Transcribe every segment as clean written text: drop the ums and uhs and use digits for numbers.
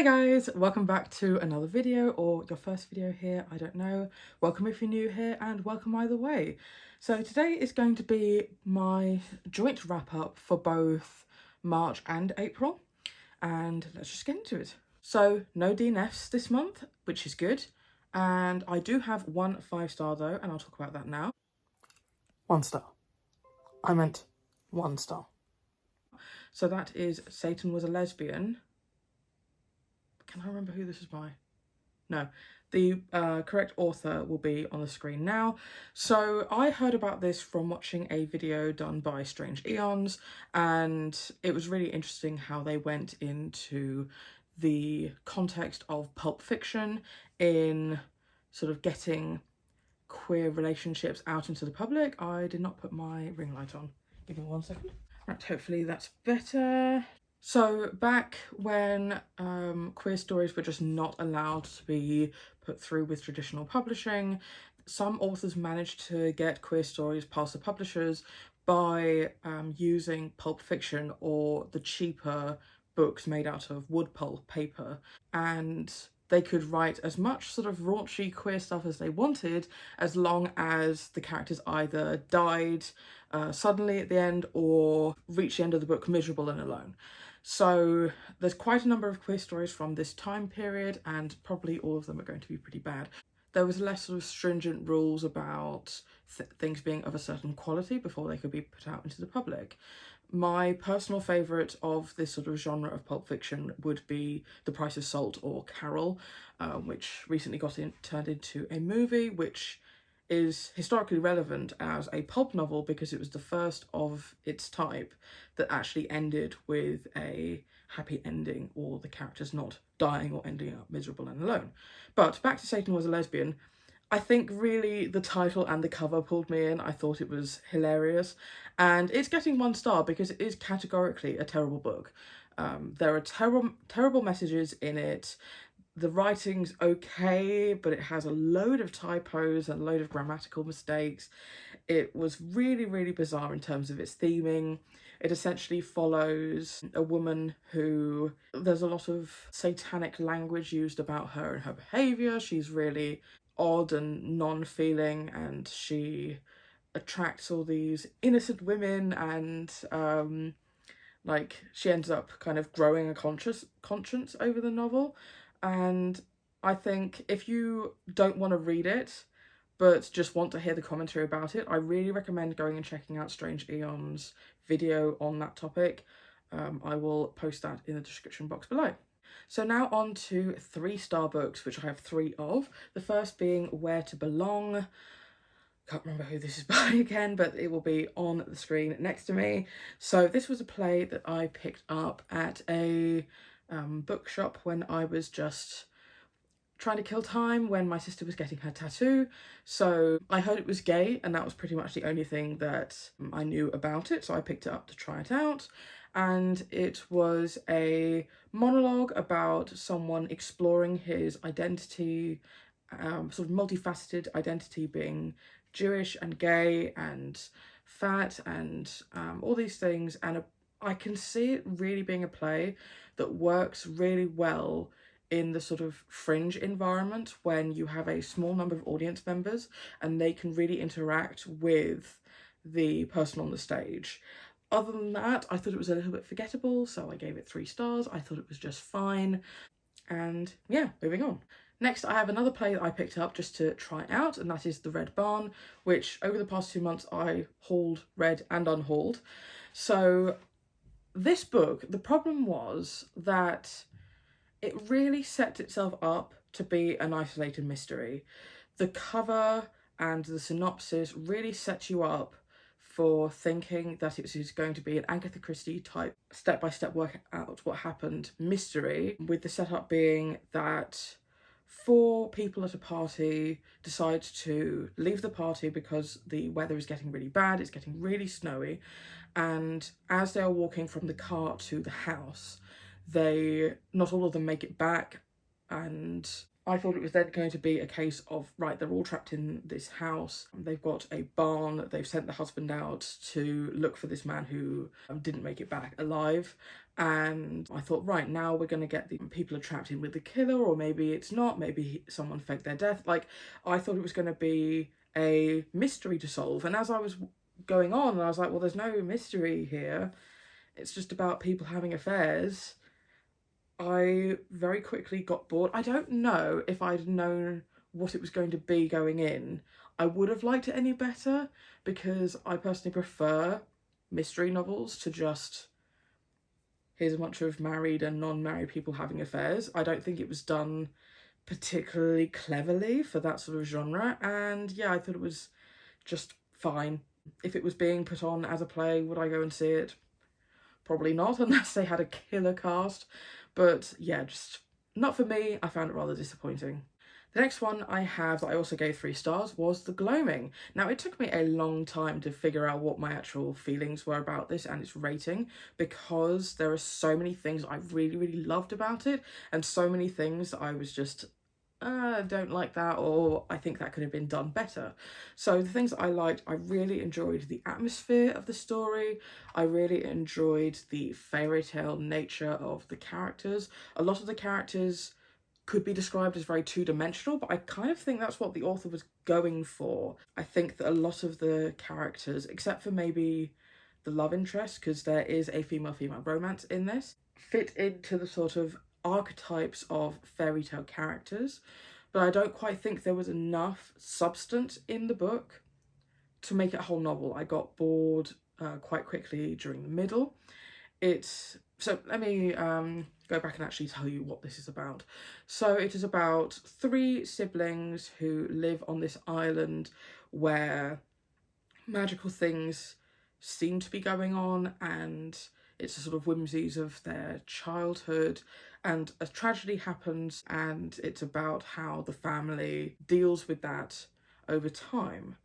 Hey guys, welcome back to another video, or your first video here, I don't know. Welcome if you're new here, and welcome either way. So today is going to be my joint wrap up for both March and April, and let's just get into it. So no DNFs this month, which is good, and I do have one 5-star though, and I'll talk about that now. 1 star. I meant 1 star. So that is Satan Was a Lesbian. Can I remember who this is by? No, the correct author will be on the screen now. So I heard about this from watching a video done by Strange Eons, and it was really interesting how they went into the context of pulp fiction in sort of getting queer relationships out into the public. I did not put my ring light on. Give me 1 second. Right, hopefully that's better. So back when queer stories were just not allowed to be put through with traditional publishing, some authors managed to get queer stories past the publishers by using pulp fiction or the cheaper books made out of wood pulp paper, and they could write as much sort of raunchy queer stuff as they wanted, as long as the characters either died suddenly at the end or reached the end of the book miserable and alone. So there's quite a number of queer stories from this time period, and probably all of them are going to be pretty bad. There was less sort of stringent rules about things being of a certain quality before they could be put out into the public. My personal favourite of this sort of genre of pulp fiction would be The Price of Salt or Carol, which recently got turned into a movie, which is historically relevant as a pulp novel because it was the first of its type that actually ended with a happy ending, or the characters not dying or ending up miserable and alone. But back to Satan Was a Lesbian. I think really the title and the cover pulled me in. I thought it was hilarious, and it's getting 1 star because it is categorically a terrible book. There are terrible messages in it. The writing's okay, but it has a load of typos and a load of grammatical mistakes. It was really, really bizarre in terms of its theming. It essentially follows a woman who, there's a lot of satanic language used about her and her behaviour. She's really odd and non-feeling, and she attracts all these innocent women, and like she ends up kind of growing a conscience over the novel. And I think if you don't want to read it but just want to hear the commentary about it, I really recommend going and checking out Strange Eon's video on that topic. I will post that in the description box below. So now on to 3-star books, which I have 3 of. The first being Where to Belong. Can't remember who this is by again, but it will be on the screen next to me. So this was a play that I picked up at a bookshop when I was just trying to kill time when my sister was getting her tattoo. So I heard it was gay, and that was pretty much the only thing that I knew about it, so I picked it up to try it out. And it was a monologue about someone exploring his identity, sort of multifaceted identity, being Jewish and gay and fat and all these things. And I can see it really being a play that works really well in the sort of fringe environment when you have a small number of audience members and they can really interact with the person on the stage. Other than that, I thought it was a little bit forgettable, so I gave it 3 stars. I thought it was just fine. And yeah, moving on. Next, I have another play that I picked up just to try out, and that is The Red Barn, which over the past 2 months I hauled, read and unhauled. So this book, the problem was that it really set itself up to be an isolated mystery. The cover and the synopsis really set you up for thinking that it was going to be an Agatha Christie type step-by-step work out what happened mystery, with the setup being that 4 people at a party decide to leave the party because the weather is getting really bad, it's getting really snowy, and as they are walking from the car to the house, not all of them make it back, and I thought it was then going to be a case of, right, they're all trapped in this house. They've got a barn. They've sent the husband out to look for this man who didn't make it back alive. And I thought, right, now we're going to get the people are trapped in with the killer, or maybe it's not. Maybe someone faked their death. Like, I thought it was going to be a mystery to solve. And as I was going on, I was like, well, there's no mystery here. It's just about people having affairs. I very quickly got bored. I don't know if I'd known what it was going to be going in, I would have liked it any better, because I personally prefer mystery novels to just here's a bunch of married and non-married people having affairs. I don't think it was done particularly cleverly for that sort of genre, and yeah, I thought it was just fine. If it was being put on as a play, would I go and see it? Probably not, unless they had a killer cast. But yeah, just not for me. I found it rather disappointing. The next one I have that I also gave 3 stars was The Gloaming. Now, it took me a long time to figure out what my actual feelings were about this and its rating, because there are so many things I really, really loved about it, and so many things that I was just, don't like that, or I think that could have been done better. So the things that I liked, I really enjoyed the atmosphere of the story. I really enjoyed the fairy tale nature of the characters. A lot of the characters could be described as very two-dimensional, but I kind of think that's what the author was going for. I think that a lot of the characters, except for maybe the love interest, because there is a female-female romance in this, fit into the sort of archetypes of fairy tale characters, but I don't quite think there was enough substance in the book to make it a whole novel. I got bored quite quickly during the middle. So let me go back and actually tell you what this is about. So it is about 3 siblings who live on this island where magical things seem to be going on, and it's the sort of whimsies of their childhood, and a tragedy happens, and it's about how the family deals with that over time.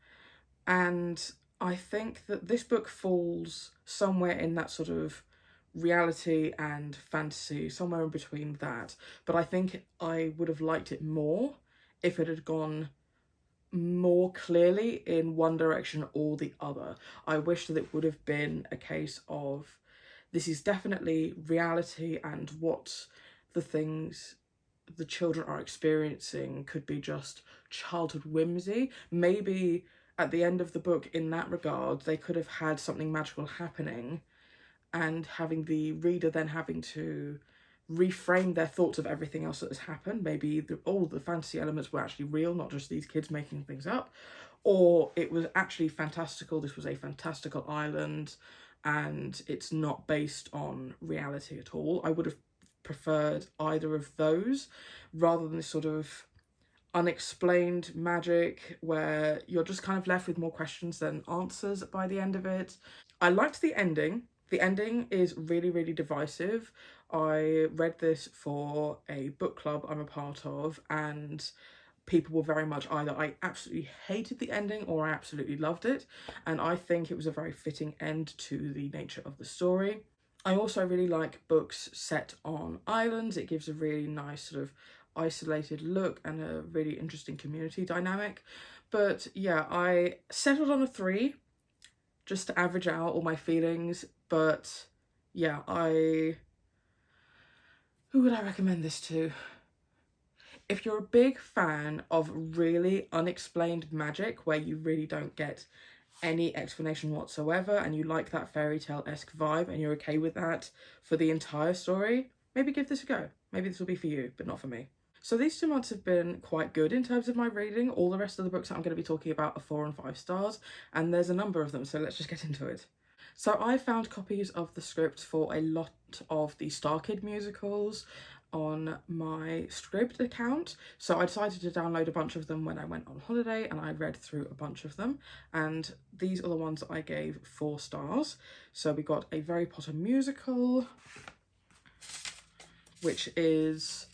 And I think that this book falls somewhere in that sort of reality and fantasy, somewhere in between that. But I think I would have liked it more if it had gone more clearly in one direction or the other. I wish that it would have been a case of this is definitely reality, and what the things the children are experiencing could be just childhood whimsy. Maybe at the end of the book, in that regard, they could have had something magical happening, and having the reader then having to reframe their thoughts of everything else that has happened. Maybe all the fantasy elements were actually real, not just these kids making things up, or it was actually fantastical. This was a fantastical island and it's not based on reality at all. I would have preferred either of those rather than this sort of unexplained magic where you're just kind of left with more questions than answers by the end of it. I liked the ending. The ending is really, really divisive. I read this for a book club I'm a part of, and people were very much either I absolutely hated the ending or I absolutely loved it, and I think it was a very fitting end to the nature of the story. I also really like books set on islands. It gives a really nice sort of isolated look and a really interesting community dynamic. But yeah, I settled on a 3 just to average out all my feelings. But yeah, who would I recommend this to? If you're a big fan of really unexplained magic where you really don't get any explanation whatsoever, and you like that fairy tale-esque vibe and you're okay with that for the entire story, maybe give this a go. Maybe this will be for you, but not for me. So these 2 months have been quite good in terms of my reading. All the rest of the books that I'm going to be talking about are 4 and 5 stars, and there's a number of them, so let's just get into it. So I found copies of the script for a lot of the Starkid musicals on my Scribd account, so I decided to download a bunch of them when I went on holiday, and I read through a bunch of them, and these are the ones that I gave 4 stars. So we got a Harry Potter musical, which is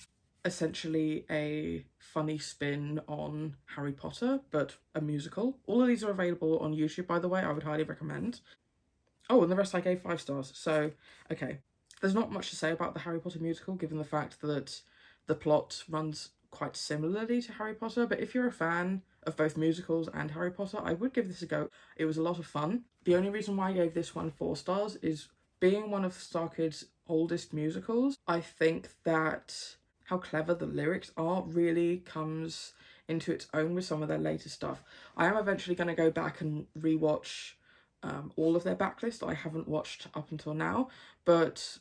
essentially a funny spin on Harry Potter, but a musical. All of these are available on YouTube, by the way. I would highly recommend. Oh, and the rest I gave 5 stars. So, okay. There's not much to say about the Harry Potter musical, given the fact that the plot runs quite similarly to Harry Potter, but if you're a fan of both musicals and Harry Potter, I would give this a go. It was a lot of fun. The only reason why I gave this one 4 stars is being one of Starkid's oldest musicals. I think that how clever the lyrics are really comes into its own with some of their later stuff. I am eventually going to go back and rewatch all of their backlist. I haven't watched up until now, but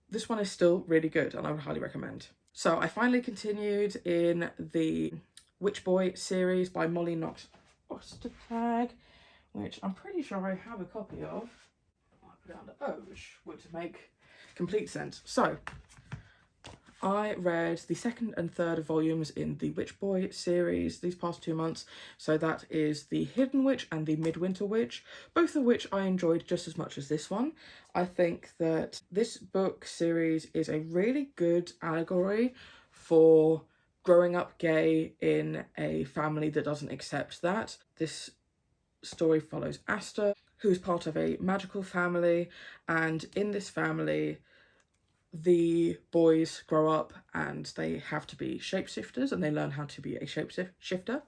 this one is still really good and I would highly recommend. So I finally continued in the Witch Boy series by Molly Knox Ostertag, which I'm pretty sure I have a copy of. I put it under O, which would make complete sense. So I read the 2nd and 3rd volumes in the Witch Boy series these past 2 months. So that is the Hidden Witch and the Midwinter Witch, both of which I enjoyed just as much as this one. I think that this book series is a really good allegory for growing up gay in a family that doesn't accept that. This story follows Asta, who's part of a magical family, and in this family the boys grow up and they have to be shapeshifters and they learn how to be a shapeshifter,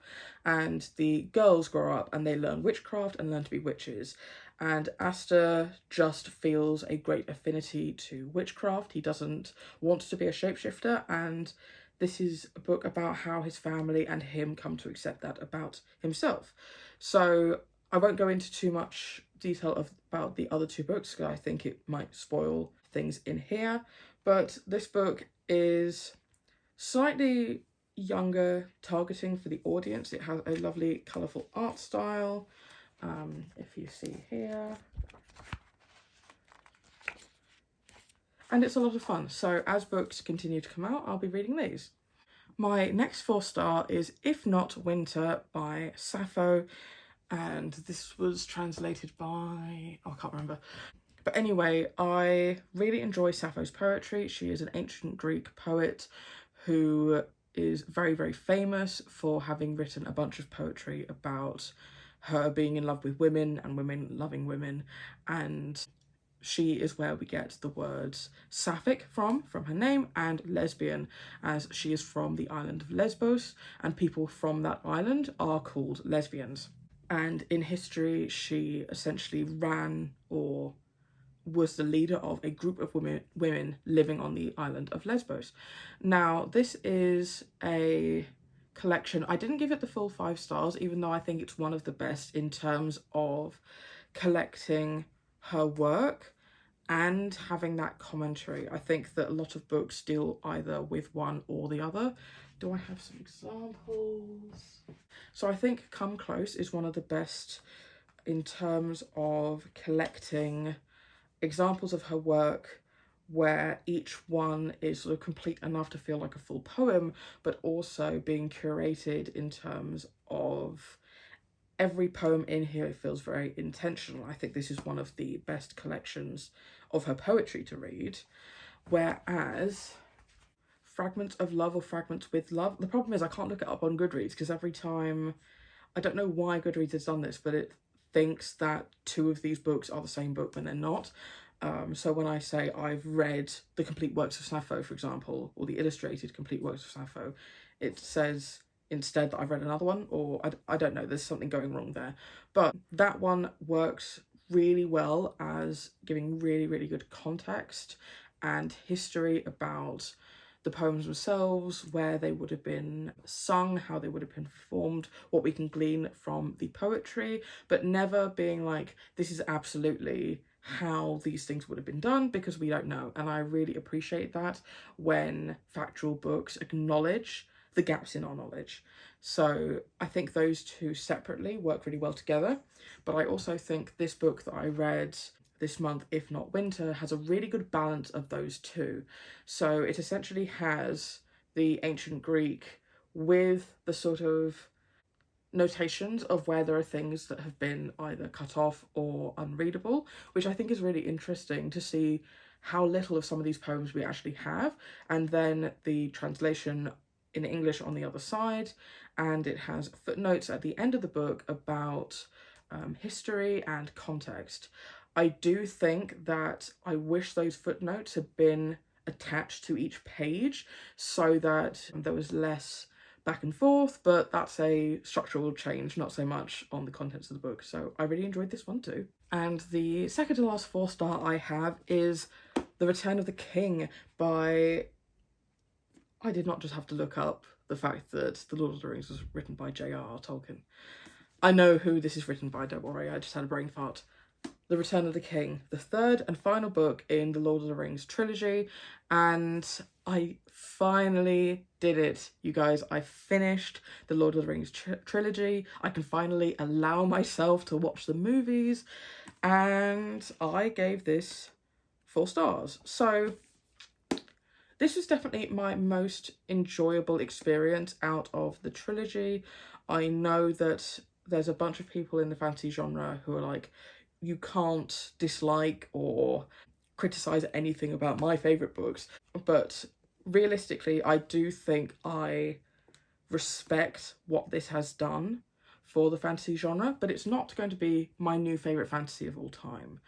and the girls grow up and they learn witchcraft and learn to be witches. And Asta just feels a great affinity to witchcraft. He doesn't want to be a shapeshifter, and this is a book about how his family and him come to accept that about himself. So I won't go into too much detail about the other 2 books because I think it might spoil things in here, but this book is slightly younger targeting for the audience. It has a lovely colourful art style, if you see here, and it's a lot of fun. So as books continue to come out, I'll be reading these. My next 4-star is If Not Winter by Sappho, and this was translated by, oh, I can't remember. But anyway, I really enjoy Sappho's poetry. She is an ancient Greek poet who is very, very famous for having written a bunch of poetry about her being in love with women and women loving women. And she is where we get the words sapphic from her name, and lesbian, as she is from the island of Lesbos, and people from that island are called lesbians. And in history, she essentially ran or was the leader of a group of women living on the island of Lesbos. Now, this is a collection. I didn't give it the full 5 stars, even though I think it's one of the best in terms of collecting her work and having that commentary. I think that a lot of books deal either with one or the other. Do I have some examples? So I think Come Close is one of the best in terms of collecting examples of her work where each one is sort of complete enough to feel like a full poem, but also being curated in terms of every poem in here feels very intentional. I think this is one of the best collections of her poetry to read. Whereas Fragments of Love or Fragments with Love, the problem is I can't look it up on Goodreads because every time, I don't know why Goodreads has done this, but it thinks that 2 of these books are the same book when they're not. So when I say I've read the complete works of Sappho, for example, or the illustrated complete works of Sappho, it says instead that I've read another one, or I don't know, there's something going wrong there. But that one works really well as giving really, really good context and history about the poems themselves, where they would have been sung, how they would have been performed, what we can glean from the poetry, but never being like, this is absolutely how these things would have been done, because we don't know. And I really appreciate that when factual books acknowledge the gaps in our knowledge. So I think those 2 separately work really well together. But I also think this book that I read this month, If Not Winter, has a really good balance of those 2. So it essentially has the ancient Greek with the sort of notations of where there are things that have been either cut off or unreadable, which I think is really interesting to see how little of some of these poems we actually have, and then the translation in English on the other side. And it has footnotes at the end of the book about history and context. I do think that I wish those footnotes had been attached to each page so that there was less back and forth, but that's a structural change, not so much on the contents of the book. So I really enjoyed this one too. And the second to last 4-star I have is The Return of the King by... I did not just have to look up the fact that The Lord of the Rings was written by J.R.R. Tolkien. I know who this is written by, don't worry, I just had a brain fart. The Return of the King, the third and final book in the Lord of the Rings trilogy, and I finally did it, you guys. I finished the Lord of the Rings trilogy. I can finally allow myself to watch the movies, and I gave this 4 stars. So this was definitely my most enjoyable experience out of the trilogy. I know that there's a bunch of people in the fantasy genre who are like, you can't dislike or criticize anything about my favourite books, but realistically, I do think I respect what this has done for the fantasy genre, but it's not going to be my new favourite fantasy of all time.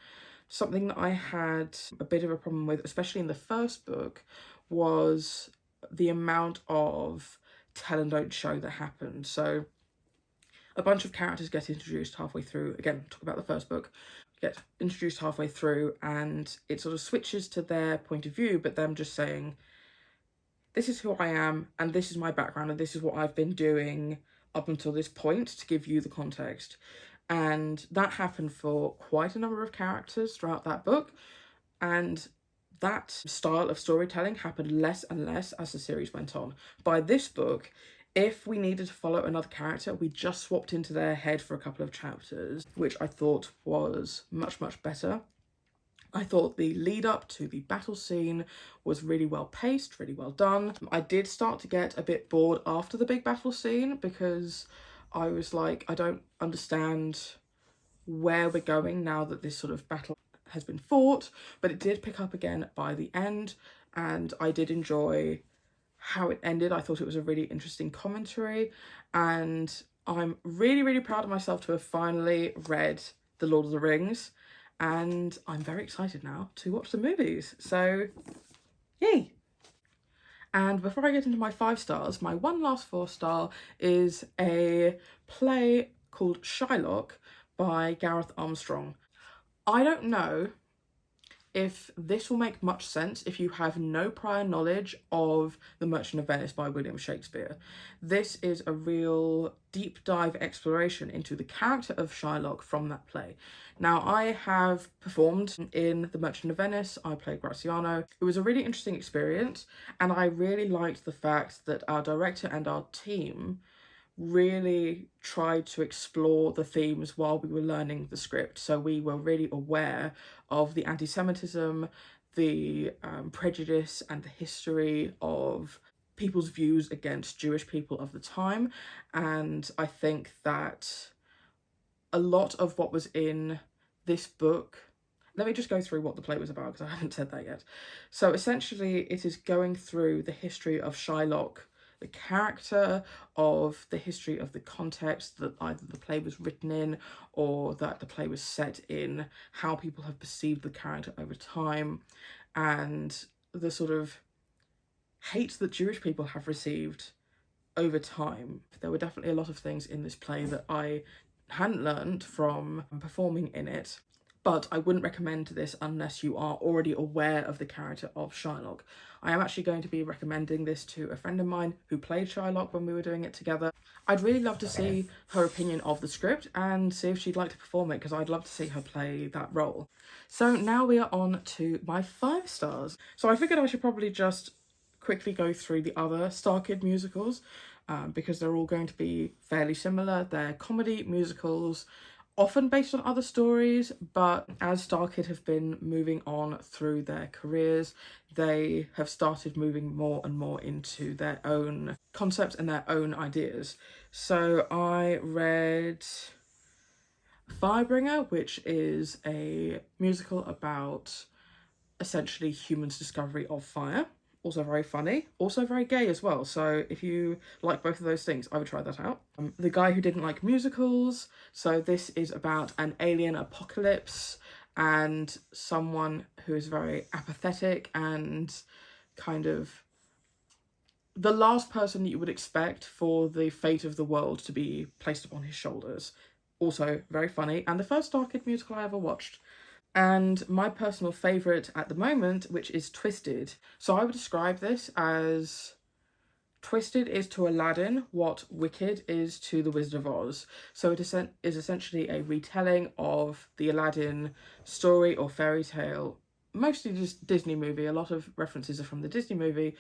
Something that I had a bit of a problem with, especially in the first book, was the amount of tell and don't show that happened. So a bunch of characters get introduced halfway through. Again, talk about the first book. Get introduced halfway through and it sort of switches to their point of view, but them just saying, this is who I am and this is my background and this is what I've been doing up until this point to give you the context. And that happened for quite a number of characters throughout that book. And that style of storytelling happened less and less as the series went on. By this book, if we needed to follow another character, we just swapped into their head for a couple of chapters, which I thought was much, much better. I thought the lead up to the battle scene was really well paced, really well done. I did start to get a bit bored after the big battle scene because I was like, I don't understand where we're going now that this sort of battle has been fought, but it did pick up again by the end and I did enjoy how it ended. I thought it was a really interesting commentary and I'm really, really proud of myself to have finally read The Lord of the Rings and I'm very excited now to watch the movies. So, yay! And before I get into my 5 stars, my one last 4-star is a play called Sherlock by Gareth Armstrong. I don't know if this will make much sense if you have no prior knowledge of The Merchant of Venice by William Shakespeare. This is a real deep dive exploration into the character of Sherlock from that play. Now, I have performed in The Merchant of Venice. I played Graziano. It was a really interesting experience and I really liked the fact that our director and our team really tried to explore the themes while we were learning the script. So we were really aware of the anti-Semitism, the prejudice and the history of people's views against Jewish people of the time. And I think that a lot of what was in this book, let me just go through what the play was about because I haven't said that yet. So essentially it is going through the history of Sherlock, the character, of the history of the context that either the play was written in or that the play was set in, how people have perceived the character over time, and the sort of hate that Jewish people have received over time. There were definitely a lot of things in this play that I hadn't learned from performing in it, but I wouldn't recommend this unless you are already aware of the character of Sherlock. I am actually going to be recommending this to a friend of mine who played Sherlock when we were doing it together. I'd really love to see her opinion of the script and see if she'd like to perform it because I'd love to see her play that role. So now we are on to my 5 stars. So I figured I should probably just quickly go through the other Starkid musicals because they're all going to be fairly similar. They're comedy musicals, often based on other stories, but as Starkid have been moving on through their careers, they have started moving more and more into their own concepts and their own ideas. So I read Firebringer, which is a musical about essentially humans' discovery of fire. Also very funny, also very gay as well. So if you like both of those things, I would try that out. The Guy Who Didn't Like Musicals. So this is about an alien apocalypse and someone who is very apathetic and kind of the last person that you would expect for the fate of the world to be placed upon his shoulders. Also very funny, and the first Starkid musical I ever watched. And my personal favourite at the moment, which is Twisted. So I would describe this as Twisted is to Aladdin what Wicked is to The Wizard of Oz. So it is essentially a retelling of the Aladdin story or fairy tale, mostly just Disney movie. A lot of references are from the Disney movie,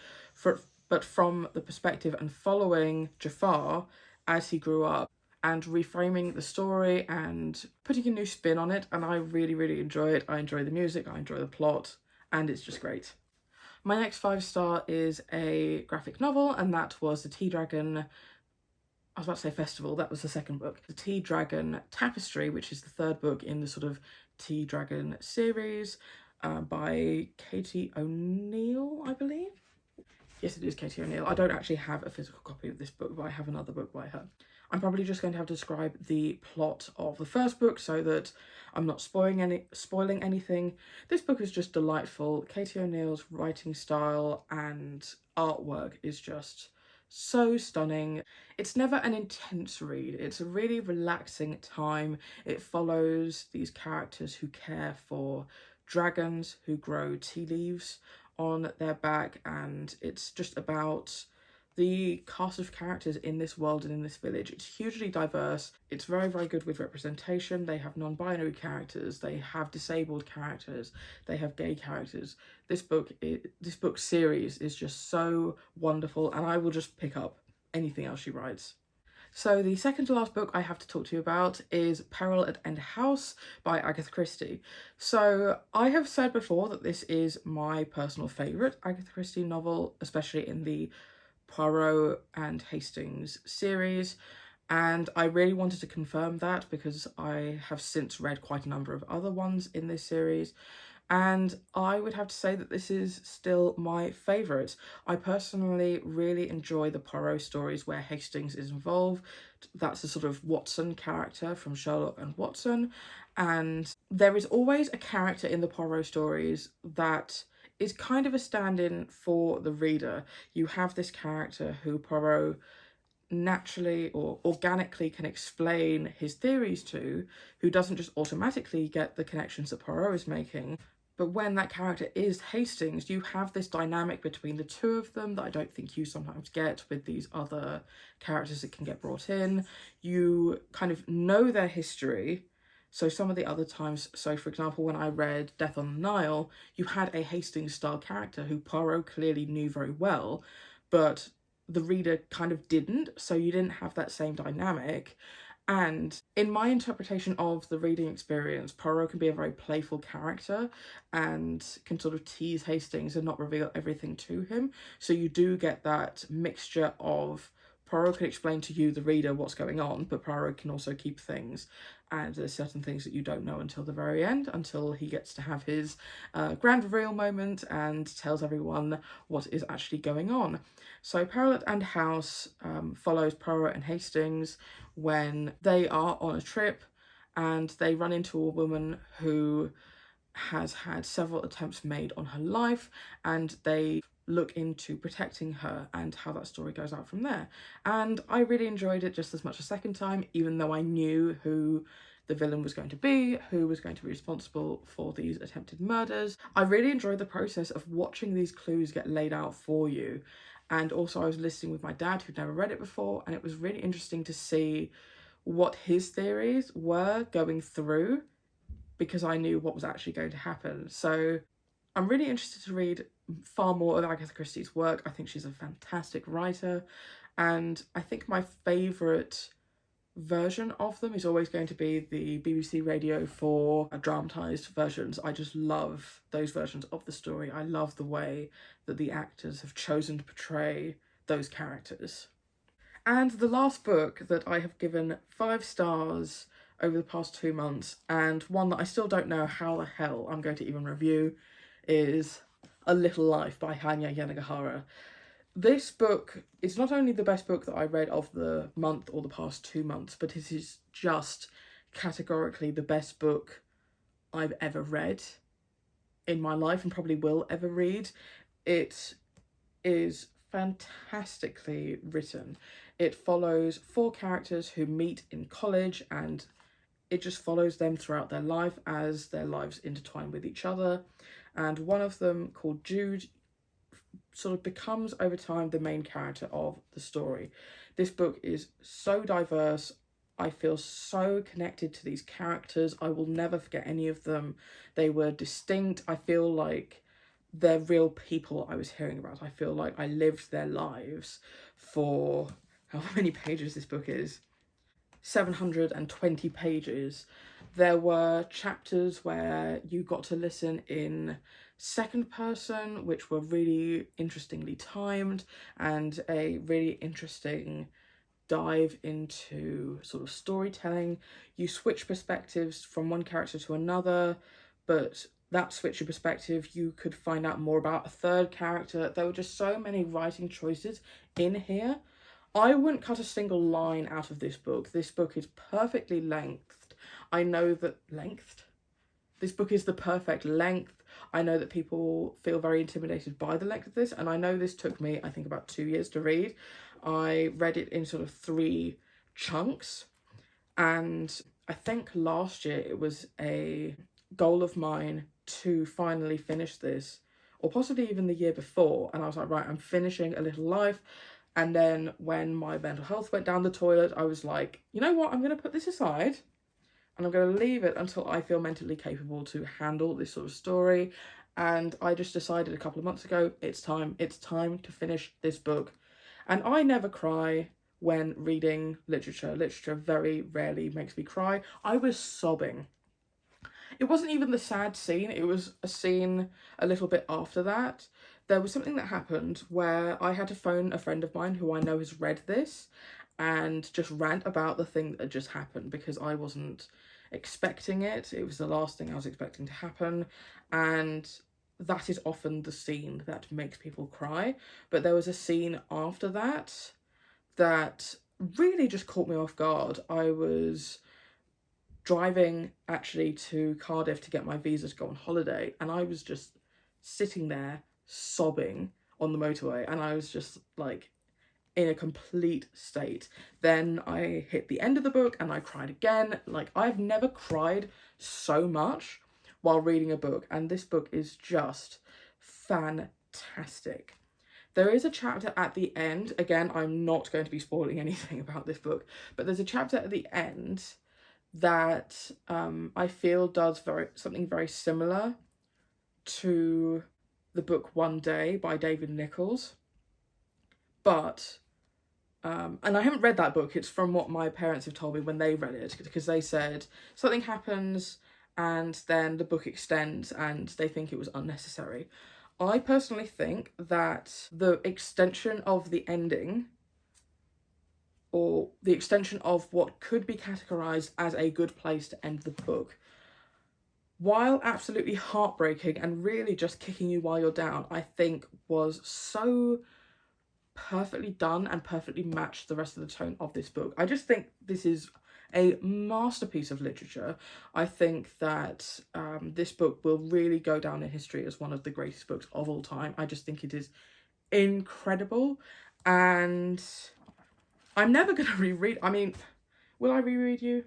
but from the perspective and following Jafar as he grew up and reframing the story and putting a new spin on it. And I really, really enjoy it. I enjoy the music, I enjoy the plot, and it's just great. My next 5-star is a graphic novel, and that was the Tea Dragon, I was about to say Festival, that was the second book. The Tea Dragon Tapestry, which is the third book in the sort of Tea Dragon series, by Katie O'Neill, I believe. Yes, it is Katie O'Neill. I don't actually have a physical copy of this book, but I have another book by her. I'm probably just going to have to describe the plot of the first book so that I'm not spoiling anything. This book is just delightful. Katie O'Neill's writing style and artwork is just so stunning. It's never an intense read. It's a really relaxing time. It follows these characters who care for dragons who grow tea leaves on their back, and it's just about the cast of characters in this world and in this village. It's hugely diverse. It's very, very good with representation. They have non-binary characters, they have disabled characters, they have gay characters. This book series is just so wonderful, and I will just pick up anything else she writes. So the second to last book I have to talk to you about is Peril at End House by Agatha Christie. So I have said before that this is my personal favourite Agatha Christie novel, especially in the Poirot and Hastings series, and I really wanted to confirm that because I have since read quite a number of other ones in this series, and I would have to say that this is still my favourite. I personally really enjoy the Poirot stories where Hastings is involved. That's the sort of Watson character from Sherlock and Watson, and there is always a character in the Poirot stories that is kind of a stand-in for the reader. You have this character who Poirot naturally or organically can explain his theories to, who doesn't just automatically get the connections that Poirot is making. But when that character is Hastings, you have this dynamic between the two of them that I don't think you sometimes get with these other characters that can get brought in. You kind of know their history. So some of the other times, so for example, when I read Death on the Nile, you had a Hastings-style character who Poirot clearly knew very well, but the reader kind of didn't, so you didn't have that same dynamic. And in my interpretation of the reading experience, Poirot can be a very playful character and can sort of tease Hastings and not reveal everything to him. So you do get that mixture of Poirot can explain to you, the reader, what's going on, but Poirot can also keep things, and there's certain things that you don't know until the very end, until he gets to have his grand reveal moment and tells everyone what is actually going on. So Peril at End House follows Poirot and Hastings when they are on a trip and they run into a woman who has had several attempts made on her life, and they look into protecting her and how that story goes out from there. And I really enjoyed it just as much a second time, even though I knew who the villain was going to be, who was going to be responsible for these attempted murders. I really enjoyed the process of watching these clues get laid out for you. And also I was listening with my dad, who'd never read it before, and it was really interesting to see what his theories were going through, because I knew what was actually going to happen. So I'm really interested to read far more of Agatha Christie's work. I think she's a fantastic writer, and I think my favourite version of them is always going to be the BBC Radio 4 dramatised versions. I just love those versions of the story. I love the way that the actors have chosen to portray those characters. And the last book that I have given 5 stars over the past 2 months, and one that I still don't know how the hell I'm going to even review, is A Little Life by Hanya Yanagihara. This book is not only the best book that I read of the month or the past 2 months, but it is just categorically the best book I've ever read in my life and probably will ever read. It is fantastically written. It follows 4 characters who meet in college, and it just follows them throughout their life as their lives intertwine with each other. And one of them, called Jude, sort of becomes over time the main character of the story. This book is so diverse. I feel so connected to these characters. I will never forget any of them. They were distinct. I feel like they're real people I was hearing about. I feel like I lived their lives for how many pages this book is. 720 pages. There were chapters where you got to listen in second person, which were really interestingly timed, and a really interesting dive into sort of storytelling. You switch perspectives from one character to another, but that switch of perspective, you could find out more about a third character. There were just so many writing choices in here. I wouldn't cut a single line out of this book. This book is perfectly lengthed. I know that this book is the perfect length. I know that people feel very intimidated by the length of this, and I know this took me, I think, about 2 years to read. I read it in sort of 3 chunks, and I think last year it was a goal of mine to finally finish this, or possibly even the year before, and I was like, right, I'm finishing A Little Life. And then when my mental health went down the toilet, I was like, you know what, I'm going to put this aside and I'm going to leave it until I feel mentally capable to handle this sort of story. And I just decided a couple of months ago, it's time to finish this book. And I never cry when reading literature. Literature very rarely makes me cry. I was sobbing. It wasn't even the sad scene, it was a scene a little bit after that. There was something that happened where I had to phone a friend of mine who I know has read this and just rant about the thing that had just happened, because I wasn't expecting it. It was the last thing I was expecting to happen, and that is often the scene that makes people cry. But there was a scene after that that really just caught me off guard. I was driving actually to Cardiff to get my visa to go on holiday, and I was just sitting there sobbing on the motorway, and I was just like in a complete state. Then I hit the end of the book and I cried again. Like, I've never cried so much while reading a book, and this book is just fantastic. There is a chapter at the end, again, I'm not going to be spoiling anything about this book, but there's a chapter at the end that I feel does something very similar to the book One Day by David Nichols. But, and I haven't read that book, it's from what my parents have told me when they read it, because they said something happens and then the book extends and they think it was unnecessary. I personally think that the extension of the ending, or the extension of what could be categorised as a good place to end the book, while absolutely heartbreaking and really just kicking you while you're down, I think was so perfectly done and perfectly matched the rest of the tone of this book. I just think this is a masterpiece of literature. I think that this book will really go down in history as one of the greatest books of all time. I just think it is incredible, and I'm never going to reread. I mean, will I reread you?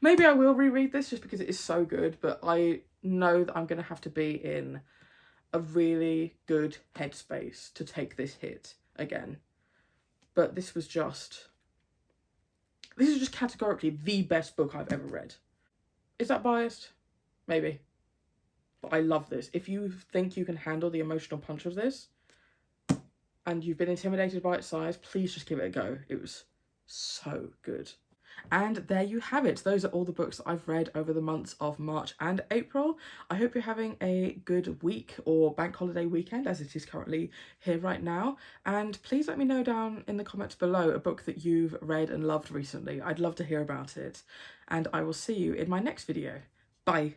Maybe I will reread this just because it is so good, but I know that I'm going to have to be in a really good headspace to take this hit again. But this is just categorically the best book I've ever read. Is that biased? Maybe. But I love this. If you think you can handle the emotional punch of this and you've been intimidated by its size, please just give it a go. It was so good. And there you have it. Those are all the books that I've read over the months of March and April. I hope you're having a good week or bank holiday weekend, as it is currently here right now. And please let me know down in the comments below a book that you've read and loved recently. I'd love to hear about it. And I will see you in my next video. Bye.